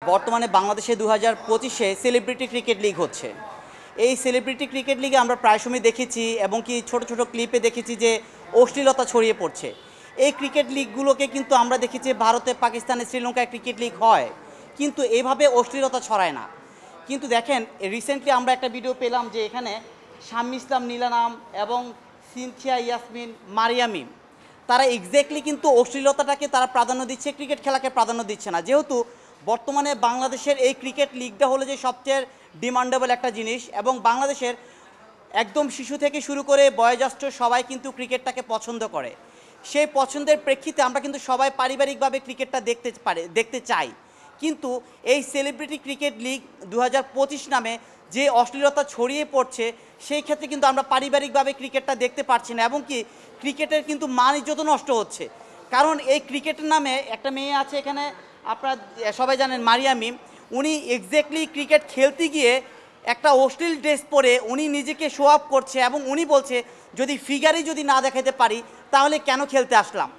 বর্তমানে বাংলাদেশে 2025-এ celebrity cricket league হচ্ছে। এই সেলিব্রিটি ক্রিকেট লিগে আমরা প্রায় সময় দেখেছি এবং কি ছোট ছোট ক্লিপে দেখেছি যে অশ্লীলতা ছড়িয়ে পড়ছে। এই ক্রিকেট লিগগুলোকে কিন্তু আমরা দেখেছি ভারতে, পাকিস্তানে, শ্রীলঙ্কায় ক্রিকেট লিগ হয়, কিন্তু এভাবে অশ্লীলতা ছড়ায় না। কিন্তু দেখেন, রিসেন্টলি আমরা একটা ভিডিও পেলাম যে এখানে শাম্মী ইসলাম নীলা নাম এবং সিনথিয়া ইয়াসমিন মারিয়ামি, তারা এক্স্যাক্টলি কিন্তু অশ্লীলতাটাকে তারা প্রাধান্য দিচ্ছে, ক্রিকেট খেলাকে প্রাধান্য দিচ্ছে না। যেহেতু বর্তমানে বাংলাদেশের এই ক্রিকেট লিগটা হলো যে সবচেয়ে ডিমান্ডেবল একটা জিনিস, এবং বাংলাদেশের একদম শিশু থেকে শুরু করে বয়োজ্যেষ্ঠ সবাই কিন্তু ক্রিকেটটাকে পছন্দ করে। সেই পছন্দের প্রেক্ষিতে আমরা কিন্তু সবাই পারিবারিকভাবে ক্রিকেটটা দেখতে চাই। কিন্তু এই সেলিব্রিটি ক্রিকেট লিগ 2025 নামে যে অশ্লীলতা ছড়িয়ে পড়ছে, সেই ক্ষেত্রে কিন্তু আমরা পারিবারিকভাবে ক্রিকেটটা দেখতে পারছি না, এবং কি ক্রিকেটের কিন্তু মান ইজ্জতও নষ্ট হচ্ছে। কারণ এই ক্রিকেটের নামে একটা মেয়ে আছে এখানে, আপনারা সবাই জানেন মারিয়ামি, উনি এক্স্যাক্টলি ক্রিকেট খেলতে গিয়ে একটা অশ্লীল ড্রেস পরে উনি নিজেকে শো আপ করছে, এবং উনি বলছে যদি ফিগারই যদি না দেখাতে পারি তাহলে কেন খেলতে আসলাম।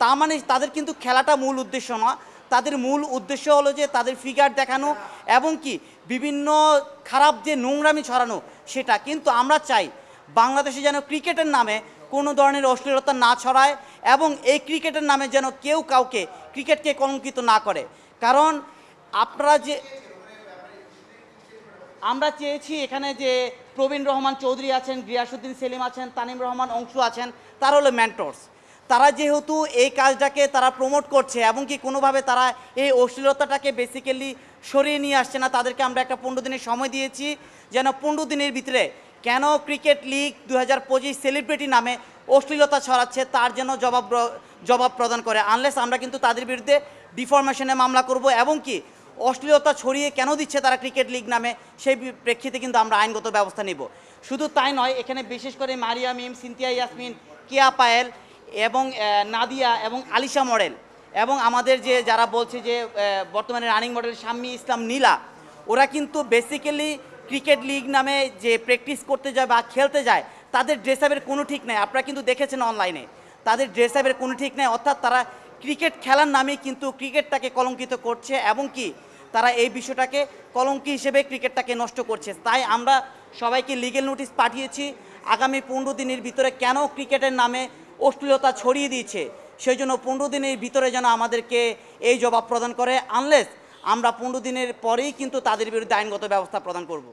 তার মানে তাদের কিন্তু খেলাটা মূল উদ্দেশ্য নয়, তাদের মূল উদ্দেশ্য হলো যে তাদের ফিগার দেখানো এবং কি বিভিন্ন খারাপ যে নোংরামি ছড়ানো সেটা। কিন্তু আমরা চাই বাংলাদেশে যেন ক্রিকেটের নামে কোনো ধরনের অশ্লীলতা না ছড়ায়, এবং এই ক্রিকেটের নামে যেন কেউ কাউকে ক্রিকেটকে কলঙ্কিত না করে। কারণ আমরা চেয়েছি এখানে যে প্রবীণ রহমান চৌধুরী আছেন, গিয়াসউদ্দিন সেলিম আছেন, তানিম রহমান অংশু আছেন, তারা হলো মেন্টরস। তারা যেহেতু এই কাজটাকে তারা প্রমোট করছে এবং কি কোনোভাবে তারা এই অশ্লীলতাটাকে বেসিক্যালি সরিয়ে নিয়ে আসছে না, তাদেরকে আমরা একটা 15 দিনের সময় দিয়েছি যেন 15 দিনের ভিতরে কেন ক্রিকেট লিগ 2025 সেলিব্রিটি নামে অশ্লীলতা ছড়াচ্ছে তার যেন জবাব প্রদান করে। আনলেস আমরা কিন্তু তাদের বিরুদ্ধে ডিফরমেশনে মামলা করব, এবং কি অশ্লীলতা ছড়িয়ে কেন দিচ্ছে তারা ক্রিকেট লিগ নামে সেই প্রেক্ষিতে কিন্তু আমরা আইনগত ব্যবস্থা নেব। শুধু তাই নয়, এখানে বিশেষ করে মারিয়ামিম, সিনথিয়া ইয়াসমিন, কেয়া পায়েল এবং নাদিয়া এবং আলিশা মডেল, এবং আমাদের যে যারা বলছে যে বর্তমানে রানিং মডেল শাম্মী ইসলাম নীলা, ওরা কিন্তু বেসিক্যালি ক্রিকেট লিগ নামে যে প্র্যাকটিস করতে যায় বা খেলতে যায় তাদের ড্রেস আপের কোনো ঠিক নেই। আপনারা কিন্তু দেখেছেন অনলাইনে তাদের ড্রেস আপের কোনো ঠিক নেই, অর্থাৎ তারা ক্রিকেট খেলার নামে কিন্তু ক্রিকেটটাকে কলঙ্কিত করছে, এবং কি তারা এই বিষয়টাকে কলঙ্কি হিসেবে ক্রিকেটটাকে নষ্ট করছে। তাই আমরা সবাইকে লিগ্যাল নোটিশ পাঠিয়েছি আগামী 15 দিনের ভিতরে কেন ক্রিকেটের নামে অশ্লীলতা ছড়িয়ে দিয়েছে সেই জন্য 15 দিনের ভিতরে যেন আমাদেরকে এই জবাব প্রদান করে। আনলেস আমরা 15 দিনের পরেই কিন্তু তাদের বিরুদ্ধে আইনগত ব্যবস্থা প্রদান করব।